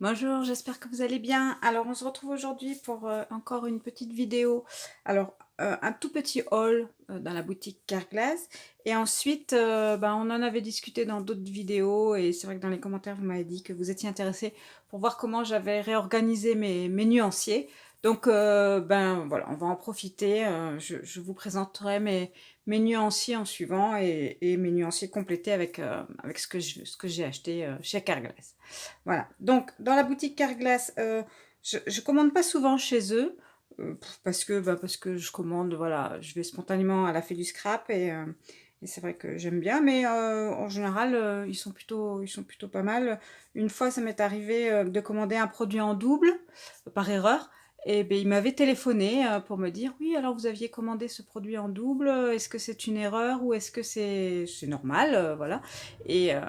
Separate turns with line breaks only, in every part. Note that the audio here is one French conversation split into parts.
Bonjour, j'espère que vous allez bien. Alors, on se retrouve aujourd'hui pour encore une petite vidéo. Alors, un tout petit haul dans la boutique Carglass. Et ensuite, on en avait discuté dans d'autres vidéos. Et c'est vrai que dans les commentaires, vous m'avez dit que vous étiez intéressé pour voir comment j'avais réorganisé mes nuanciers. Donc, voilà, on va en profiter. Je vous présenterai mes nuanciers en suivant et mes nuanciers complétés avec ce que j'ai acheté chez Carglass. Voilà, donc dans la boutique Carglass, je commande pas souvent chez eux, parce que je commande, voilà, je vais spontanément à la fée du scrap et c'est vrai que j'aime bien, mais en général, ils sont plutôt pas mal. Une fois, ça m'est arrivé, de commander un produit en double, par erreur et beh, ils m'avaient téléphoné, pour me dire: «Oui, alors vous aviez commandé ce produit en double, est-ce que c'est une erreur ou est-ce que c'est normal?» Voilà. Et heu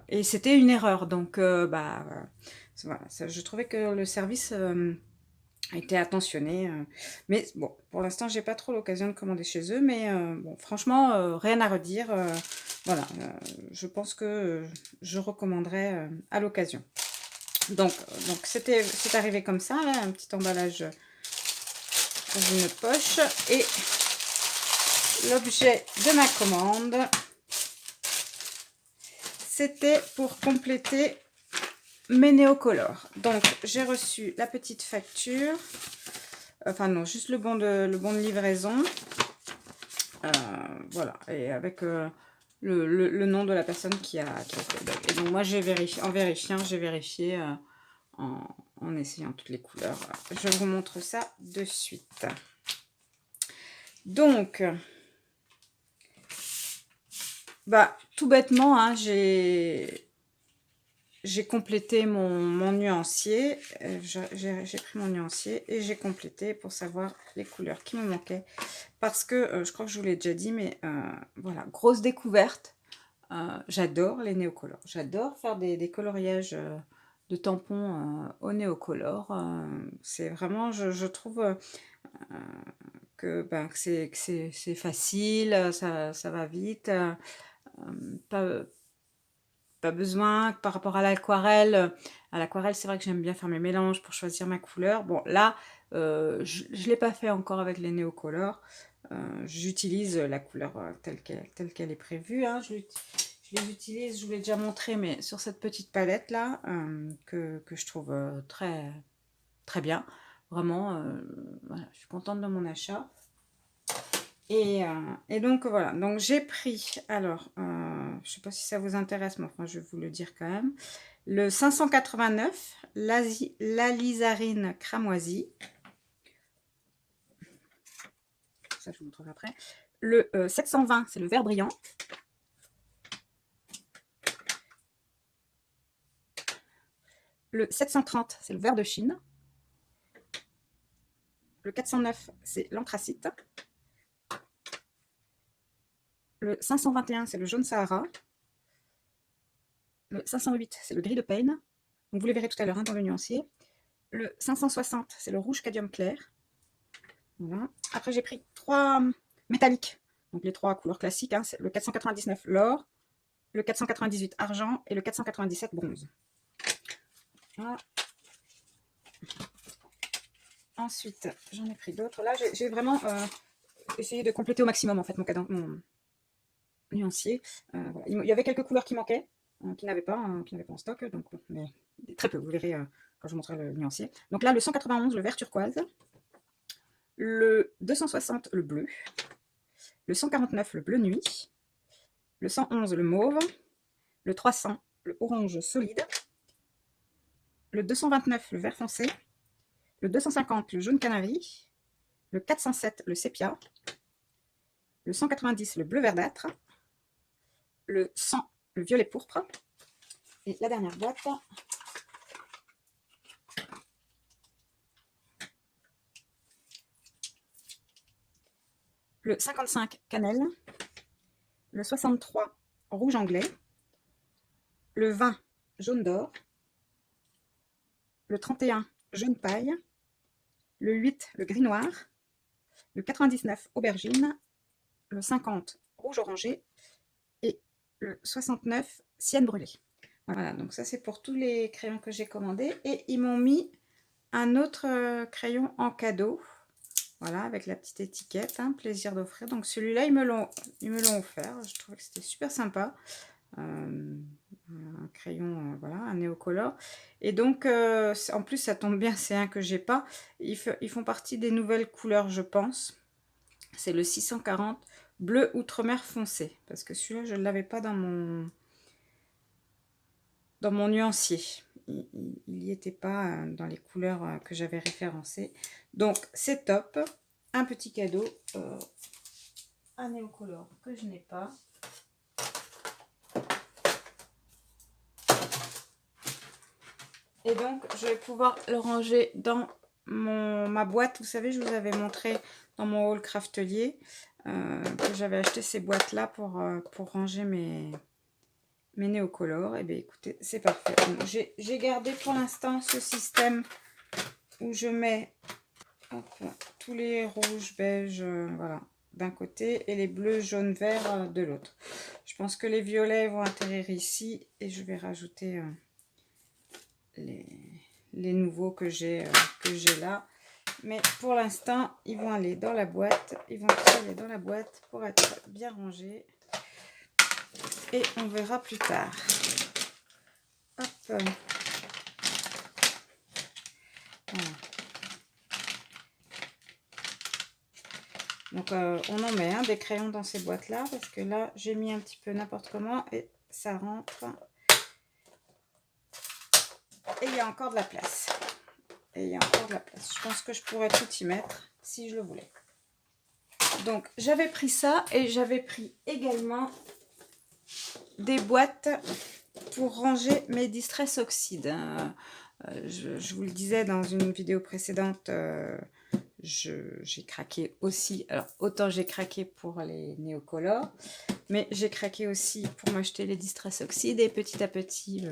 et c'était une erreur donc voilà, ça je trouvais que le service, était attentionné, mais bon, pour l'instant, j'ai pas trop l'occasion de commander chez eux, mais bon, franchement, rien à redire, voilà, je pense que, je recommanderais, à l'occasion. Donc c'est arrivé comme ça, là, un petit emballage, dans une poche et l'objet de ma commande, c'était pour compléter mes néocolores. Donc j'ai reçu la petite facture, enfin non, juste le bon de livraison, heu, voilà, et avec, le nom de la personne qui a fait. Et donc moi j'ai vérifié, en vérifiant, j'ai vérifié, en essayant toutes les couleurs. Je vous montre ça de suite. Donc, tout bêtement, hein, j'ai complété mon nuancier, j'ai pris mon nuancier et j'ai complété pour savoir les couleurs qui me manquaient. Parce que, je crois que je vous l'ai déjà dit, mais voilà, grosse découverte, j'adore les néocolores. J'adore faire des coloriages, de tampons, aux néocolores, c'est vraiment, je trouve, que c'est facile, ça va vite, pas pas besoin par rapport à l'aquarelle, c'est vrai que j'aime bien faire mes mélanges pour choisir ma couleur. Bon là, je l'ai pas fait encore avec les néocolores, j'utilise la couleur, telle qu'elle est prévue, hein. Je les utilise, je vous l'ai déjà montré, mais sur cette petite palette là, que je trouve, très très bien. Vraiment, voilà, je suis contente de mon achat. Et donc voilà, donc j'ai pris, alors, je sais pas si ça vous intéresse, mais enfin je vais vous le dire quand même. Le 589, l'alizarine cramoisie, ça je vous montrerai après. Le 720, c'est le vert brillant. Le 730, c'est le vert de Chine. Le 409, c'est l'anthracite. Le 521, c'est le jaune Sahara. Le 508, c'est le gris de Payne. Donc vous les verrez tout à l'heure, hein, dans le nuancier. Le 560, c'est le rouge cadmium clair. Voilà. Après, j'ai pris 3 métalliques. Donc les 3 couleurs classiques, hein, c'est le 499 l'or, le 498 argent et le 497 bronze. Voilà. Ensuite, j'en ai pris d'autres. Là, j'ai vraiment essayé de compléter au maximum en fait mon nuancier. Voilà. Il y avait quelques couleurs qui manquaient, qui n'avaient pas en stock, donc mais très peu. Vous verrez quand je vous montrerai le nuancier. Donc là, le 191, le vert turquoise, le 260, le bleu, le 149, le bleu nuit, le 111, le mauve, le 300, le orange solide, le 229, le vert foncé, le 250, le jaune canari, le 407, le sépia, le 190, le bleu verdâtre, le 100, le violet pourpre, et la dernière boîte, le 55, cannelle, le 63, rouge anglais, le 20, jaune d'or, le 31, jaune paille, le 8, le gris noir, le 99, aubergine, le 50, rouge orangé et le 69, sienne brûlée. Voilà, donc ça c'est pour tous les crayons que j'ai commandés. Et ils m'ont mis un autre crayon en cadeau. Voilà, avec la petite étiquette, hein, plaisir d'offrir. Donc celui-là, ils me l'ont offert. Je trouvais que c'était super sympa. Un crayon, voilà, un néocolore. Et donc, en plus, ça tombe bien, c'est un que j'ai pas. Ils font partie des nouvelles couleurs, je pense. C'est le 640 bleu outre-mer foncé. Parce que celui-là, je ne l'avais pas dans mon nuancier. Il n'y était pas dans les couleurs que j'avais référencées. Donc, c'est top. Un petit cadeau. Un néocolore que je n'ai pas. Et donc, je vais pouvoir le ranger dans ma boîte. Vous savez, je vous avais montré dans mon haul craftelier que j'avais acheté ces boîtes-là pour ranger mes néocolores. Et bien, écoutez, c'est parfait. J'ai gardé pour l'instant ce système où je mets tous les rouges, beiges, voilà, d'un côté et les bleus, jaunes, verts de l'autre. Je pense que les violets vont atterrir ici et je vais rajouter les nouveaux que j'ai là. Mais pour l'instant, ils vont aller dans la boîte. Ils vont aller dans la boîte pour être bien rangés. Et on verra plus tard. Hop. Voilà. Donc on en met des crayons dans ces boîtes là parce que là j'ai mis un petit peu n'importe comment et ça rentre et il y a encore de la place. Je pense que je pourrais tout y mettre si je le voulais. Donc j'avais pris ça et j'avais pris également des boîtes pour ranger mes Distress Oxide. Je vous le disais dans une vidéo précédente, j'ai craqué aussi. Alors autant j'ai craqué pour les néocolores, mais j'ai craqué aussi pour m'acheter les Distress Oxide et petit à petit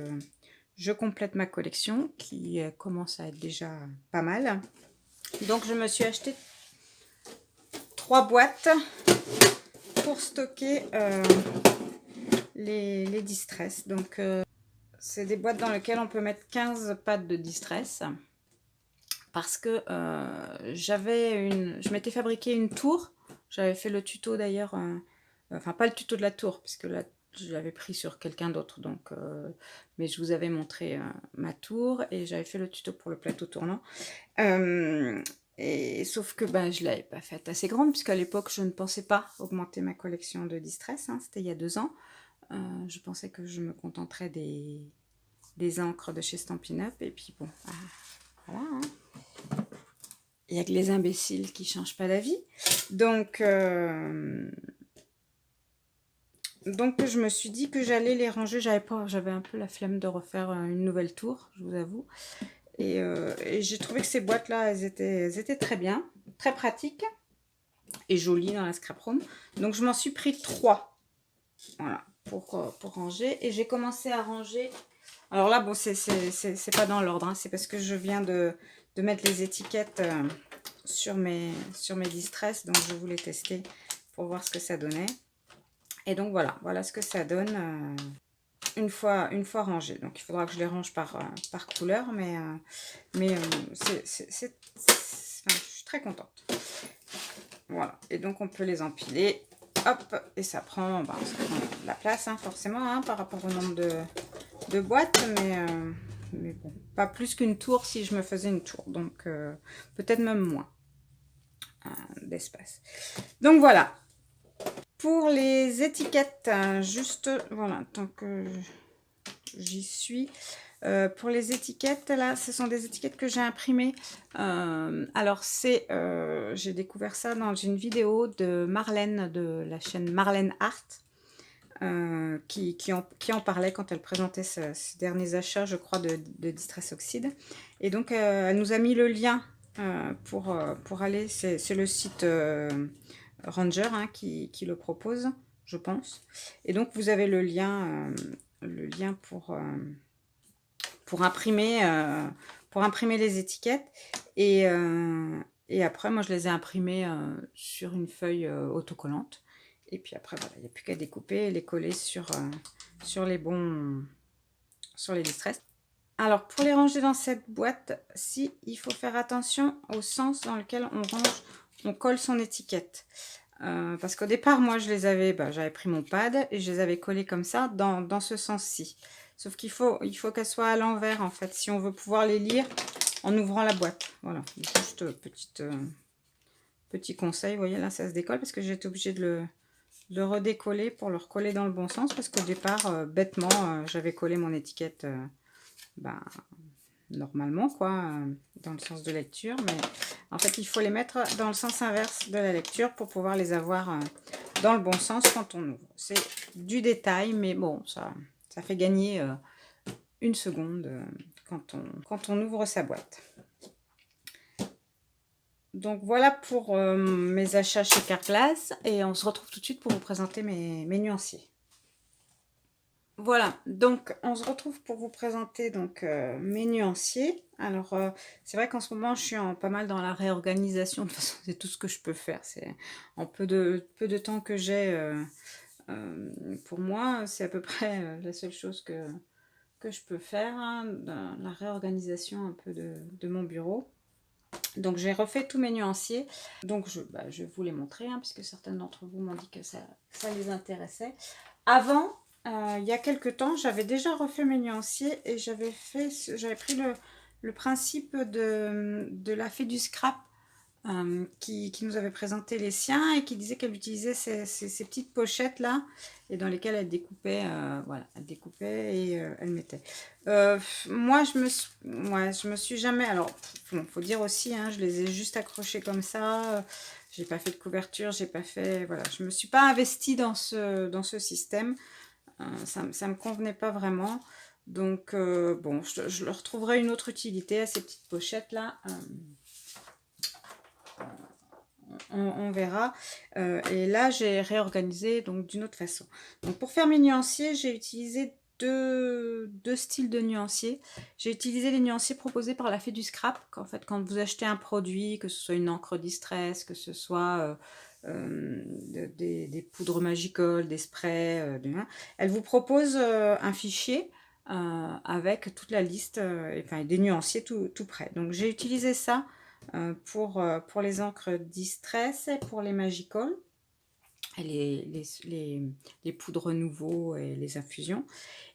je complète ma collection qui commence à être déjà pas mal. Donc je me suis acheté 3 boîtes pour stocker les Distress. Donc c'est des boîtes dans lesquelles on peut mettre 15 pattes de Distress. Parce que je m'étais fabriqué une tour. J'avais fait le tuto d'ailleurs, enfin pas le tuto de la tour, puisque là je l'avais pris sur quelqu'un d'autre, donc mais je vous avais montré ma tour et j'avais fait le tuto pour le plateau tournant. Et sauf que je l'avais pas faite assez grande, puisqu'à l'époque je ne pensais pas augmenter ma collection de Distress, hein, c'était il y a 2 ans. Je pensais que je me contenterais des encres de chez Stampin' Up, et puis bon, voilà, hein. Il n'y a que les imbéciles qui ne changent pas d'avis. Donc je me suis dit que j'allais les ranger. J'avais un peu la flemme de refaire une nouvelle tour, je vous avoue. Et j'ai trouvé que ces boîtes-là, elles étaient très bien, très pratiques et jolies dans la scrap room. Donc je m'en suis pris 3, voilà, pour ranger. Et j'ai commencé à ranger. Alors là, bon, c'est pas dans l'ordre, hein, c'est parce que je viens de mettre les étiquettes sur mes Distress, donc je voulais tester pour voir ce que ça donnait. Et donc voilà ce que ça donne une fois rangé. Donc il faudra que je les range par couleur, mais je suis très contente. Voilà, et donc on peut les empiler, hop, et ça prend de la place, hein, forcément, hein, par rapport au nombre de boîtes, mais bon, pas plus qu'une tour si je me faisais une tour, donc peut-être même moins d'espace. Donc voilà, pour les étiquettes, juste, voilà, tant que j'y suis, pour les étiquettes, là, ce sont des étiquettes que j'ai imprimées. Alors, j'ai découvert ça dans une vidéo de Marlène, de la chaîne Marlène Art, qui en parlait quand elle présentait ses derniers achats, je crois, de Distress Oxide. Et donc, elle nous a mis le lien pour aller, c'est le site Ranger, hein, qui le propose, je pense. Et donc, vous avez le lien pour imprimer les étiquettes. Et après, moi, je les ai imprimées sur une feuille autocollante. Et puis après, voilà, il n'y a plus qu'à découper et les coller sur les bons sur les distress. Alors, pour les ranger dans cette boîte-ci, il faut faire attention au sens dans lequel on range, on colle son étiquette. Parce qu'au départ, moi, je les avais, j'avais pris mon pad et je les avais collés comme ça, dans ce sens-ci. Sauf qu'il faut qu'elles soient à l'envers, en fait, si on veut pouvoir les lire en ouvrant la boîte. Voilà, juste petit conseil. Vous voyez, là, ça se décolle parce que j'ai été obligée de le redécoller pour le recoller dans le bon sens. Parce qu'au départ, bêtement, j'avais collé mon étiquette normalement, quoi, dans le sens de lecture. Mais en fait, il faut les mettre dans le sens inverse de la lecture pour pouvoir les avoir dans le bon sens quand on ouvre. C'est du détail, mais bon, ça fait gagner une seconde quand on ouvre sa boîte. Donc voilà pour mes achats chez Carglass et on se retrouve tout de suite pour vous présenter mes nuanciers. Voilà, donc on se retrouve pour vous présenter donc mes nuanciers. Alors c'est vrai qu'en ce moment je suis pas mal dans la réorganisation, de toute façon c'est tout ce que je peux faire. C'est en peu de temps que j'ai pour moi, c'est à peu près la seule chose que je peux faire, hein, la réorganisation un peu de mon bureau. Donc j'ai refait tous mes nuanciers, donc je vais vous les montrer, hein, puisque certaines d'entre vous m'ont dit que ça les intéressait. Avant, il y a quelques temps, j'avais déjà refait mes nuanciers et j'avais pris le principe de la fée du scrap qui nous avait présenté les siens et qui disait qu'elle utilisait ces petites pochettes là et dans lesquelles elle découpait, voilà, elle découpait et elle mettait. Moi, je me suis jamais. Alors, bon, faut dire aussi, hein, je les ai juste accrochés comme ça. J'ai pas fait de couverture, j'ai pas fait, voilà, je me suis pas investie dans ce système. Ça me convenait pas vraiment. Donc, bon, je leur trouverai une autre utilité à ces petites pochettes là. On verra. Et là, j'ai réorganisé donc d'une autre façon. Donc, pour faire mes nuanciers, j'ai utilisé deux styles de nuanciers. J'ai utilisé les nuanciers proposés par la Fée du Scrap. En fait, quand vous achetez un produit, que ce soit une encre Distress, que ce soit des poudres Magical, des sprays, elle vous propose un fichier avec toute la liste, enfin des nuanciers tout prêt. Donc, j'ai utilisé ça pour les encres Distress et pour les Magical, les poudres nouveaux et les infusions.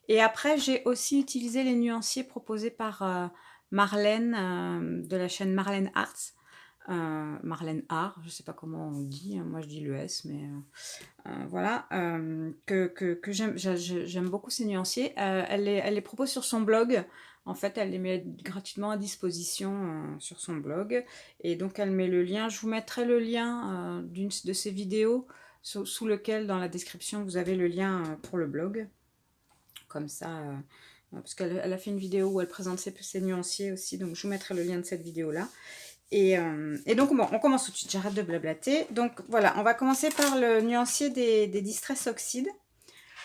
Et après, j'ai aussi utilisé les nuanciers proposés par Marlène de la chaîne Marlène Arts. Marlène Art, je ne sais pas comment on dit, hein, moi je dis le S, mais voilà, que j'aime beaucoup ces nuanciers. Elle les propose sur son blog. En fait, elle les met gratuitement à disposition sur son blog. Et donc, elle met le lien. Je vous mettrai le lien d'une de ces vidéos sous lequel, dans la description, vous avez le lien pour le blog. Comme ça, parce qu'elle a fait une vidéo où elle présente ses nuanciers aussi. Donc, je vous mettrai le lien de cette vidéo-là. Et donc, bon, on commence tout de suite. J'arrête de blablater. Donc, voilà, on va commencer par le nuancier des Distress Oxide.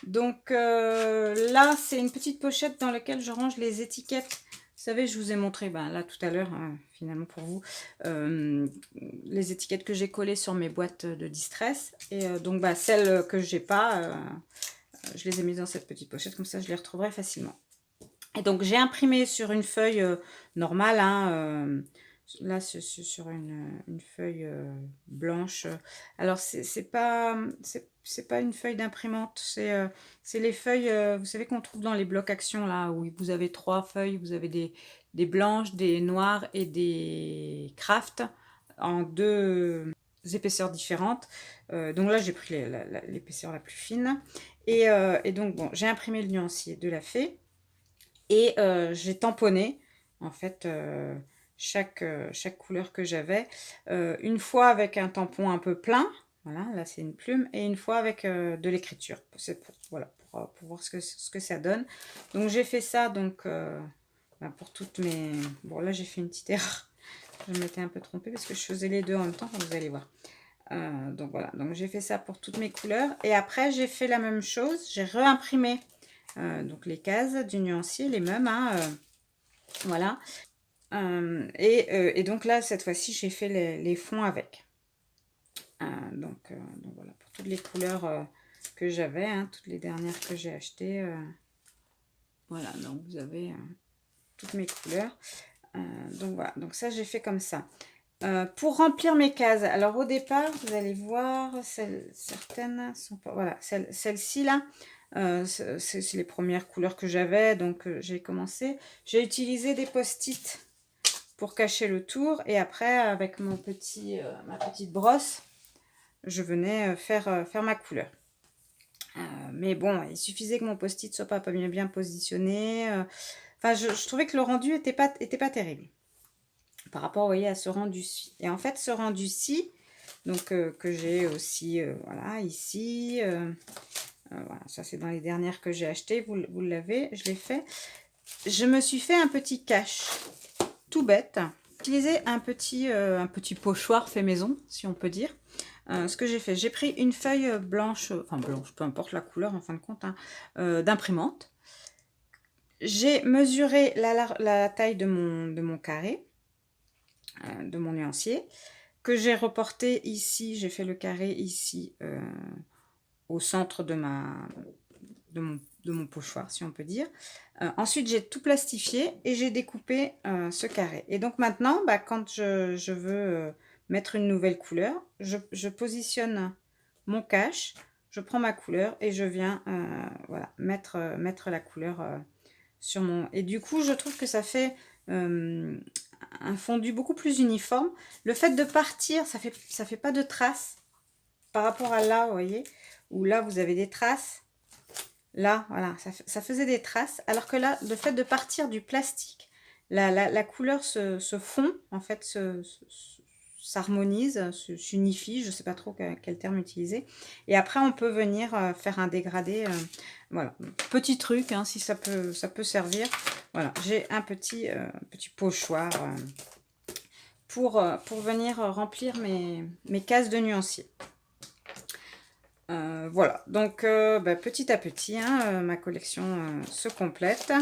Donc, là, c'est une petite pochette dans laquelle je range les étiquettes. Vous savez, je vous ai montré, là, tout à l'heure, hein, finalement, pour vous, les étiquettes que j'ai collées sur mes boîtes de Distress. Et donc, celles que j'ai pas, je les ai mises dans cette petite pochette. Comme ça, je les retrouverai facilement. Et donc, j'ai imprimé sur une feuille normale, hein, là, sur une feuille blanche. Alors, c'est pas une feuille d'imprimante, c'est les feuilles, vous savez, qu'on trouve dans les blocs action, là, où vous avez 3 feuilles, vous avez des blanches, des noires et des craft en 2 épaisseurs différentes. Donc là, j'ai pris l'épaisseur la plus fine. Et donc, bon, j'ai imprimé le nuancier de la fée. Et j'ai tamponné, en fait, chaque couleur que j'avais. Une fois avec un tampon un peu plein, voilà, là c'est une plume, et une fois avec de l'écriture. C'est voilà, pour voir ce que ça donne. Donc j'ai fait ça donc, pour toutes mes... Bon, là j'ai fait une petite erreur. Je m'étais un peu trompée parce que je faisais les deux en même temps, vous allez voir. Donc voilà, donc j'ai fait ça pour toutes mes couleurs. Et après, j'ai fait la même chose. J'ai réimprimé donc les cases du nuancier, les mêmes, hein, voilà. Et donc là, cette fois-ci, j'ai fait les fonds avec. Donc voilà, pour toutes les couleurs que j'avais, hein, toutes les dernières que j'ai achetées. Voilà, donc vous avez toutes mes couleurs. Donc voilà, donc ça j'ai fait comme ça. Pour remplir mes cases, alors au départ, vous allez voir, certaines sont pas... Voilà, celle-ci là, c'est les premières couleurs que j'avais, donc j'ai commencé. J'ai utilisé des post-it pour cacher le tour, et après, avec ma petite brosse, je venais faire ma couleur. Mais bon, il suffisait que mon post-it soit pas bien positionné. Enfin, je trouvais que le rendu était pas terrible par rapport, vous voyez, à ce rendu-ci. Et en fait, ce rendu-ci, donc que j'ai aussi, voilà, ici. Voilà, ça c'est dans les dernières que j'ai achetées. Vous l'avez, je l'ai fait. Je me suis fait un petit cache, tout bête. J'ai utilisé un petit pochoir fait maison, si on peut dire. Ce que j'ai fait, j'ai pris une feuille blanche, enfin blanche, peu importe la couleur en fin de compte, hein, d'imprimante. J'ai mesuré la taille de mon carré, de mon nuancier, que j'ai reporté ici. J'ai fait le carré ici, au centre de mon pochoir, si on peut dire. Ensuite, j'ai tout plastifié et j'ai découpé ce carré. Et donc maintenant, bah, quand je veux mettre une nouvelle couleur, je positionne mon cache, je prends ma couleur et je viens voilà, mettre la couleur sur mon... Et du coup, je trouve que ça fait un fondu beaucoup plus uniforme. Le fait de partir, ça fait pas de traces par rapport à là, vous voyez, où là, vous avez des traces. Là, voilà, ça faisait des traces. Alors que là, le fait de partir du plastique, la couleur se fond, en fait, s'harmonise, s'unifie, je ne sais pas trop quel terme utiliser. Et après, on peut venir faire un dégradé. Voilà, petit truc, hein, si ça peut servir. Voilà, j'ai un petit pochoir pour venir remplir mes cases de nuancier. Voilà, donc bah, petit à petit, hein, ma collection se complète.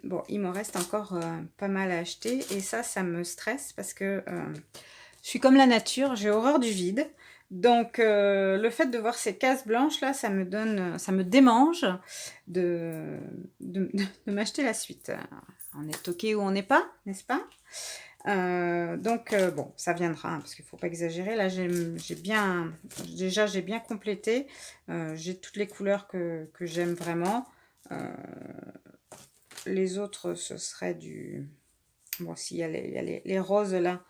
Bon, il me reste encore pas mal à acheter, et ça me stresse parce que je suis comme la nature, j'ai horreur du vide. Donc le fait de voir ces cases blanches là, ça me démange de m'acheter la suite. On est ok ou on n'est pas, n'est-ce pas? Donc bon, ça viendra, hein, parce qu'il ne faut pas exagérer. Là, j'ai bien complété. J'ai toutes les couleurs que j'aime vraiment. Les autres, ce serait du... Bon, s'il y a les roses là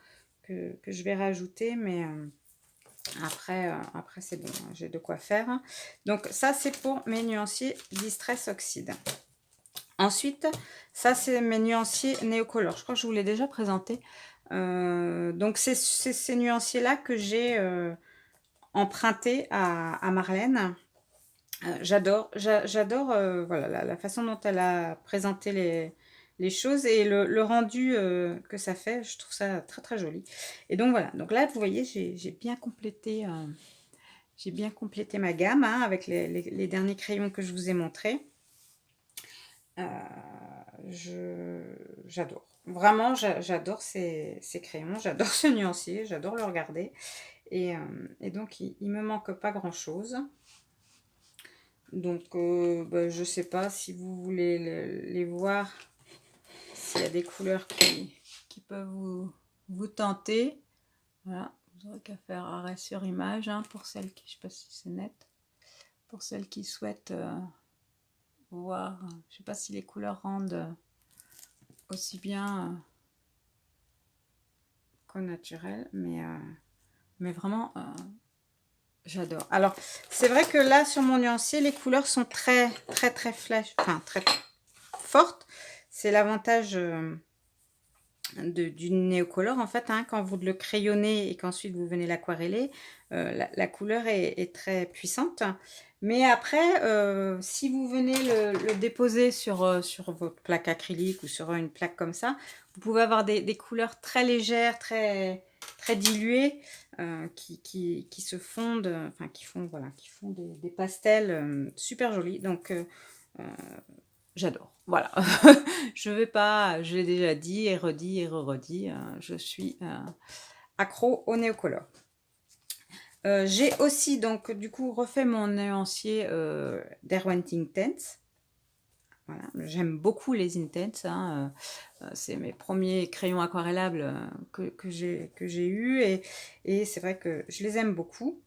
que je vais rajouter, mais après c'est bon, j'ai de quoi faire. Donc ça, c'est pour mes nuanciers Distress Oxide. Ensuite, ça c'est mes nuanciers Neocolor. Je crois que je vous l'ai déjà présenté. Donc c'est ces nuanciers-là que j'ai empruntés à Marlène. J'adore voilà, la façon dont elle a présenté les choses, et le rendu que ça fait. Je trouve ça très très joli. Et donc voilà, donc là vous voyez, j'ai bien complété ma gamme, hein, avec les derniers crayons que je vous ai montrés. J'adore. Vraiment, j'adore ces crayons, j'adore ce nuancier, j'adore le regarder. Et donc, il me manque pas grand-chose. Donc, bah, je sais pas si vous voulez les voir, s'il y a des couleurs qui peuvent vous tenter. Voilà, vous n'aurez qu'à faire arrêt sur image, hein, pour celles qui, je sais pas si c'est net, pour celles qui souhaitent voir. Je sais pas si les couleurs rendent aussi bien qu'au naturel, mais vraiment j'adore. Alors c'est vrai que là sur mon nuancier, les couleurs sont très très très flash, enfin très fortes. C'est l'avantage du Neocolor, en fait, hein, quand vous le crayonnez et qu'ensuite vous venez l'aquareller, la couleur est très puissante. Mais après, si vous venez le déposer sur votre plaque acrylique ou sur une plaque comme ça, vous pouvez avoir des couleurs très légères, très, très diluées, qui se fondent, enfin qui font des pastels super jolis. Donc j'adore. Voilà. Je vais pas, je l'ai déjà dit et redit et redit, je suis accro au Neocolor. J'ai aussi donc du coup refait mon nuancier Derwent Intense. Voilà. J'aime beaucoup les Intense, hein, c'est mes premiers crayons aquarellables que j'ai eus et c'est vrai que je les aime beaucoup.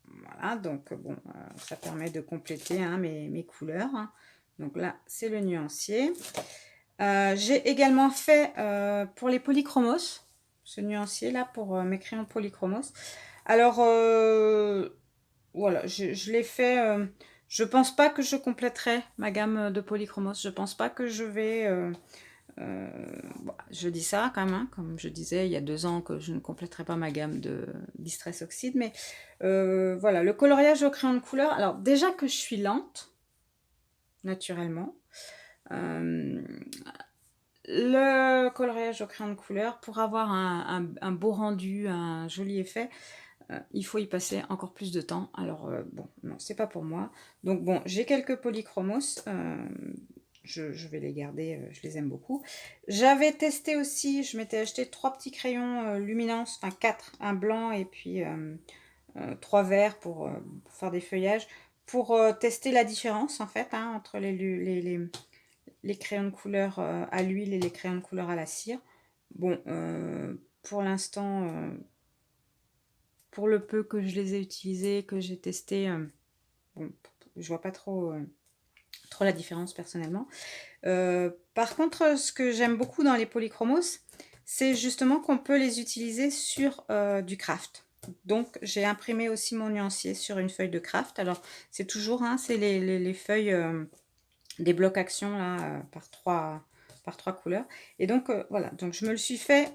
Voilà, donc bon, ça permet de compléter hein, mes couleurs. Hein. Donc là, c'est le nuancier. J'ai également fait pour les polychromos, ce nuancier là pour mes crayons polychromos. Alors voilà, je l'ai fait. Je pense pas que je compléterai ma gamme de polychromos. Je pense pas que je vais. Bon, je dis ça quand même, hein, comme je disais il y a 2 ans que je ne compléterai pas ma gamme de Distress Oxide. Mais voilà, le coloriage au crayon de couleur. Alors déjà que je suis lente, naturellement. Le coloriage au crayon de couleur, pour avoir un beau rendu, un joli effet, il faut y passer encore plus de temps. Alors bon, non, c'est pas pour moi. Donc bon, j'ai quelques polychromos. Je vais les garder, je les aime beaucoup. J'avais testé aussi, je m'étais acheté 3 petits crayons luminance, enfin 4, un blanc et puis 3 verts pour faire des feuillages, pour tester la différence en fait hein, entre les crayons de couleur à l'huile et les crayons de couleur à la cire. Bon, pour l'instant, pour le peu que je les ai utilisés, que j'ai testé, bon, je vois pas trop la différence personnellement. Par contre, ce que j'aime beaucoup dans les polychromos, c'est justement qu'on peut les utiliser sur du craft. Donc, j'ai imprimé aussi mon nuancier sur une feuille de craft. Alors, c'est toujours, hein, c'est les feuilles des blocs action là, par trois couleurs. Et donc, voilà, donc je me le suis fait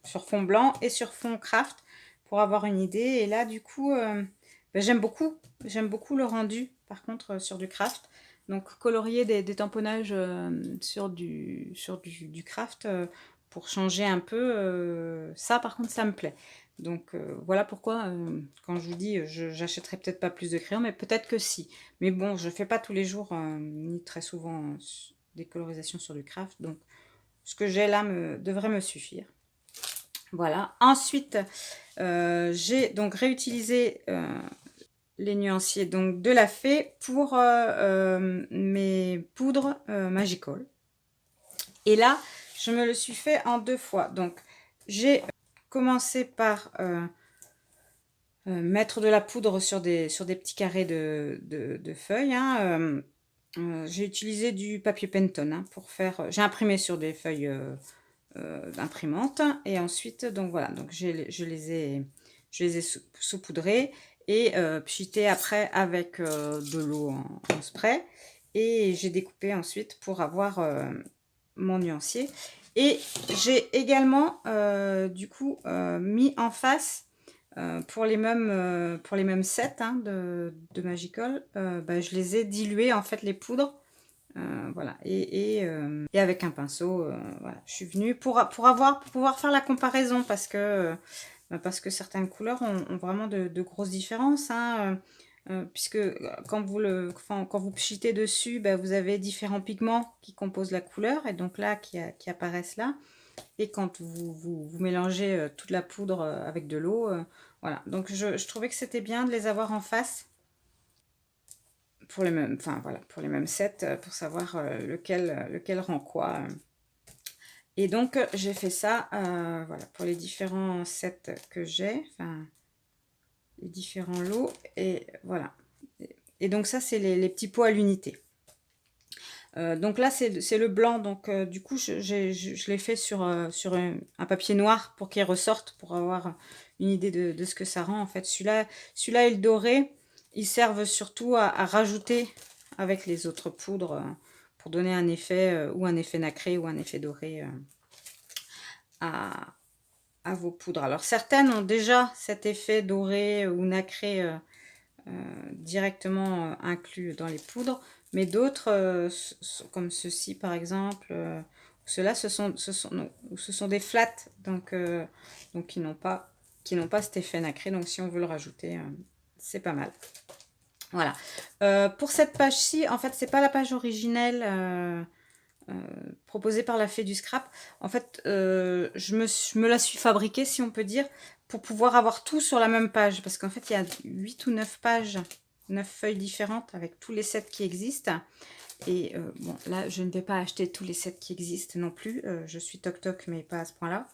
sur fond blanc et sur fond craft pour avoir une idée. Et là, du coup, ben, j'aime beaucoup le rendu, par contre, sur du craft. Donc, colorier des tamponnages sur du craft pour changer un peu, ça, par contre, ça me plaît. Donc, voilà pourquoi, quand je vous dis, j'achèterai peut-être pas plus de crayons, mais peut-être que si. Mais bon, je fais pas tous les jours, ni très souvent, des colorisations sur du craft. Donc, ce que j'ai là devrait me suffire. Voilà. Ensuite, j'ai donc réutilisé les nuanciers donc de la fée pour mes poudres Magical. Et là, je me le suis fait en 2 fois. Donc, j'ai commencé par mettre de la poudre sur des petits carrés de feuilles. Hein, j'ai utilisé du papier Penton hein, pour faire. J'ai imprimé sur des feuilles d'imprimante et ensuite donc voilà donc je les ai saupoudrées et pchitées après avec de l'eau en spray et j'ai découpé ensuite pour avoir mon nuancier et j'ai également du coup mis en face pour les mêmes sets hein, de Magical, bah, je les ai dilués en fait les poudres voilà et avec un pinceau voilà je suis venue pour pouvoir faire la comparaison parce que certaines couleurs ont vraiment de grosses différences hein, puisque quand vous pchitez dessus bah, vous avez différents pigments qui composent la couleur et donc là qui apparaissent là et quand vous mélangez toute la poudre avec de l'eau voilà donc je trouvais que c'était bien de les avoir en face pour les mêmes, enfin voilà, pour les mêmes sets, pour savoir lequel rend quoi. Et donc j'ai fait ça, voilà, pour les différents sets que j'ai, enfin les différents lots, et voilà. Et donc ça c'est les petits pots à l'unité. Donc là c'est le blanc, donc du coup je l'ai fait sur un papier noir pour qu'il ressorte, pour avoir une idée de ce que ça rend en fait. Celui-là et le doré, ils servent surtout à rajouter avec les autres poudres pour donner un effet ou un effet nacré ou un effet doré à vos poudres. Alors certaines ont déjà cet effet doré ou nacré directement inclus dans les poudres, mais d'autres, comme ceci par exemple, ceux-là, ce sont des flats, donc qui n'ont pas cet effet nacré. Donc si on veut le rajouter, c'est pas mal. Voilà. Pour cette page-ci, en fait, c'est pas la page originelle proposée par la Fée du Scrap. En fait, je me la suis fabriquée, si on peut dire, pour pouvoir avoir tout sur la même page. Parce qu'en fait, il y a 8 ou 9 pages feuilles différentes avec tous les sets qui existent. Et bon, là, je ne vais pas acheter tous les sets qui existent non plus. Je suis toc-toc, mais pas à ce point-là.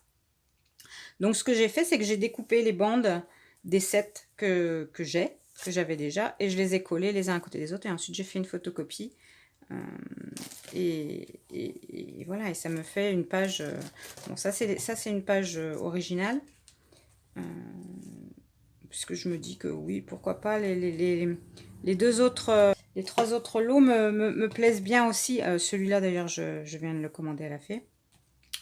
Donc, ce que j'ai fait, c'est que j'ai découpé les bandes des sets que j'avais déjà. Et je les ai collés les uns à côté des autres. Et ensuite, j'ai fait une photocopie. Et voilà, et ça me fait une page. Bon, ça c'est une page originale. Puisque je me dis que oui, pourquoi pas. Les deux autres, les trois autres lots me plaisent bien aussi. Celui-là d'ailleurs, je viens de le commander à la fée.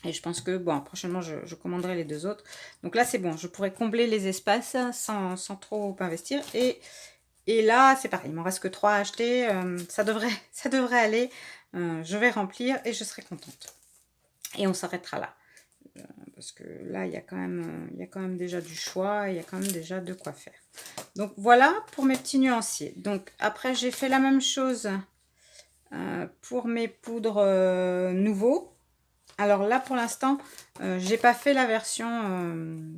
Et je pense que, bon, prochainement, je commanderai les deux autres. Donc là, c'est bon, je pourrais combler les espaces sans trop investir. Et là, c'est pareil, il m'en reste que 3 à acheter. Ça devrait aller. Je vais remplir et je serai contente. Et on s'arrêtera là. Parce que là, il y a quand même déjà du choix. Il y a quand même déjà de quoi faire. Donc voilà pour mes petits nuanciers. Donc après, j'ai fait la même chose pour mes poudres nouveaux. Alors là, pour l'instant, j'ai pas fait la version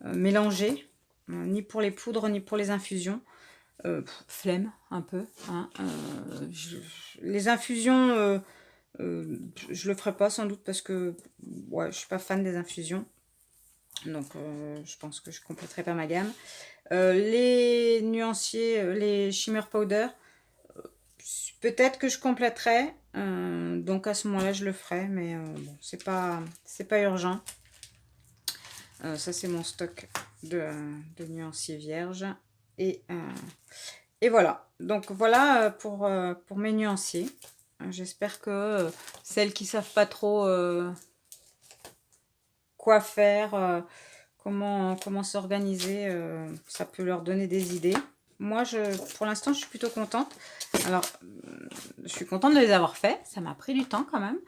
mélangée, ni pour les poudres, ni pour les infusions. Flemme, un peu. Hein, les infusions, je le ferai pas sans doute parce que ouais, je suis pas fan des infusions. Donc, je pense que je compléterai pas ma gamme. Les nuanciers, les shimmer powder, peut-être que je compléterai. Donc à ce moment-là, je le ferai, mais bon, c'est pas urgent. Ça, c'est mon stock de nuanciers vierges. Et voilà. Donc voilà pour mes nuanciers. J'espère que celles qui savent pas trop quoi faire, comment s'organiser, ça peut leur donner des idées. Moi, pour l'instant, je suis plutôt contente. Alors, je suis contente de les avoir faits. Ça m'a pris du temps quand même.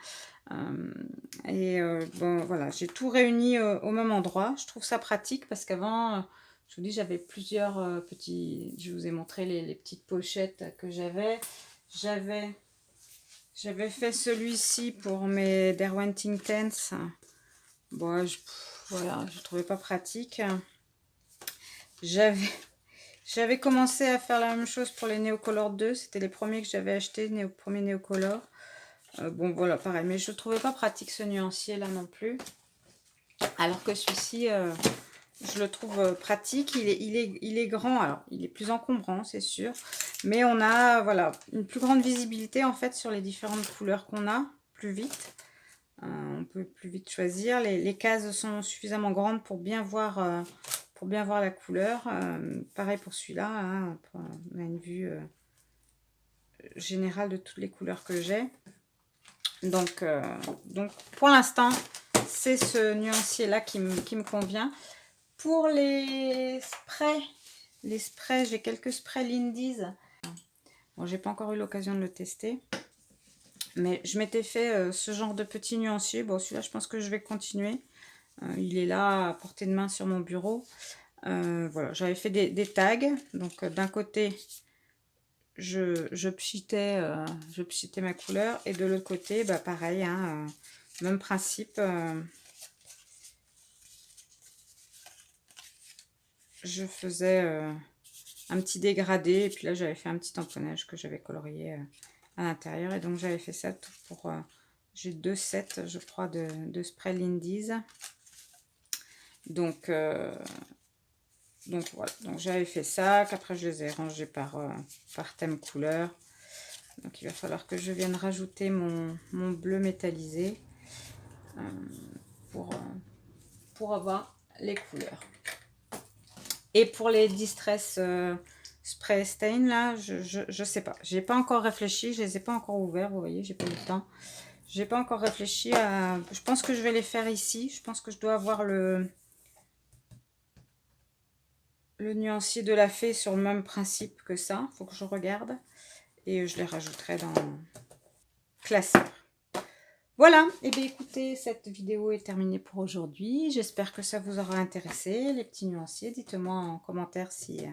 Bon, voilà, j'ai tout réuni au même endroit. Je trouve ça pratique parce qu'avant, je vous dis, j'avais plusieurs petits... Je vous ai montré les petites pochettes que j'avais. J'avais fait celui-ci pour mes Derwent Intense. Bon, voilà, je trouvais pas pratique. J'avais commencé à faire la même chose pour les Neocolor 2. C'était les premiers que j'avais achetés, premiers Neocolor. Bon, voilà, pareil. Mais je ne trouvais pas pratique ce nuancier là non plus. Alors que celui-ci, je le trouve pratique. Il est grand. Alors, il est plus encombrant, c'est sûr. Mais on a, voilà, une plus grande visibilité en fait sur les différentes couleurs qu'on a. Plus vite. On peut plus vite choisir. Les cases sont suffisamment grandes pour bien voir la couleur. Pareil pour celui-là. Hein, on a une vue générale de toutes les couleurs que j'ai. Donc pour l'instant, c'est ce nuancier-là qui me convient. Pour les sprays, j'ai quelques sprays Lindy's. Bon, j'ai pas encore eu l'occasion de le tester. Mais je m'étais fait ce genre de petit nuancier. Bon, celui-là, je pense que je vais continuer. Il est là à portée de main sur mon bureau. Voilà, j'avais fait des tags. Donc d'un côté, je pchitais ma couleur. Et de l'autre côté, bah, pareil, hein, même principe. Je faisais un petit dégradé. Et puis là, j'avais fait un petit tamponnage que j'avais colorié à l'intérieur. Et donc, j'avais fait ça tout pour... j'ai 2 sets, je crois, de spray Lindy's. Donc voilà, donc j'avais fait ça, qu'après je les ai rangés par thème couleur. Donc il va falloir que je vienne rajouter mon bleu métallisé pour avoir les couleurs. Et pour les Distress Spray Stain, là, je sais pas. J'ai pas encore réfléchi, je les ai pas encore ouverts, vous voyez, j'ai pas eu le temps. J'ai pas encore réfléchi à... Je pense que je vais les faire ici. Je pense que je dois avoir le nuancier de la fée sur le même principe que ça. Faut que je regarde. Et je les rajouterai dans classeur. Voilà, et bien écoutez, cette vidéo est terminée pour aujourd'hui. J'espère que ça vous aura intéressé, les petits nuanciers. Dites-moi en commentaire si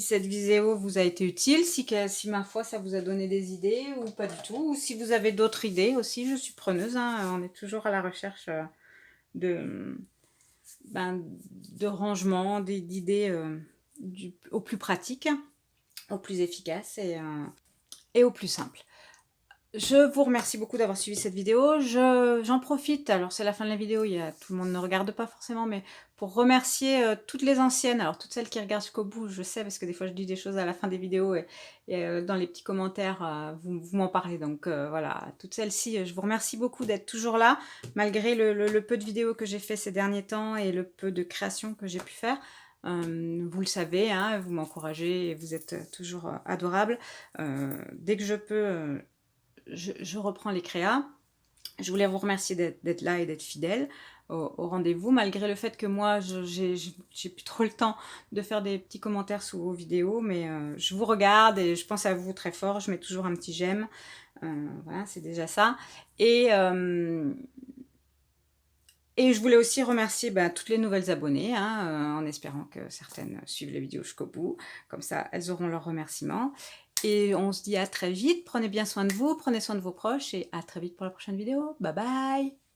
cette vidéo vous a été utile, si ma foi ça vous a donné des idées ou pas du tout. Ou si vous avez d'autres idées aussi, je suis preneuse. Hein. On est toujours à la recherche de rangement, d'idées au plus pratique. au plus efficace et au plus simple. Je vous remercie beaucoup d'avoir suivi cette vidéo. J'en profite, alors c'est la fin de la vidéo, tout le monde ne regarde pas forcément, mais pour remercier toutes les anciennes, alors toutes celles qui regardent jusqu'au bout, je sais, parce que des fois je dis des choses à la fin des vidéos et dans les petits commentaires, vous m'en parlez. Donc voilà, toutes celles-ci, je vous remercie beaucoup d'être toujours là, malgré le peu de vidéos que j'ai fait ces derniers temps et le peu de créations que j'ai pu faire. Vous le savez, hein, vous m'encouragez et vous êtes toujours adorables. Dès que je peux, je reprends les créas. Je voulais vous remercier d'être là et d'être fidèle au rendez-vous, malgré le fait que moi, j'ai plus trop le temps de faire des petits commentaires sous vos vidéos, mais je vous regarde et je pense à vous très fort, je mets toujours un petit j'aime, voilà, c'est déjà ça. Et je voulais aussi remercier toutes les nouvelles abonnées, hein, en espérant que certaines suivent les vidéos jusqu'au bout. Comme ça, elles auront leurs remerciements. Et on se dit à très vite. Prenez bien soin de vous, prenez soin de vos proches et à très vite pour la prochaine vidéo. Bye bye!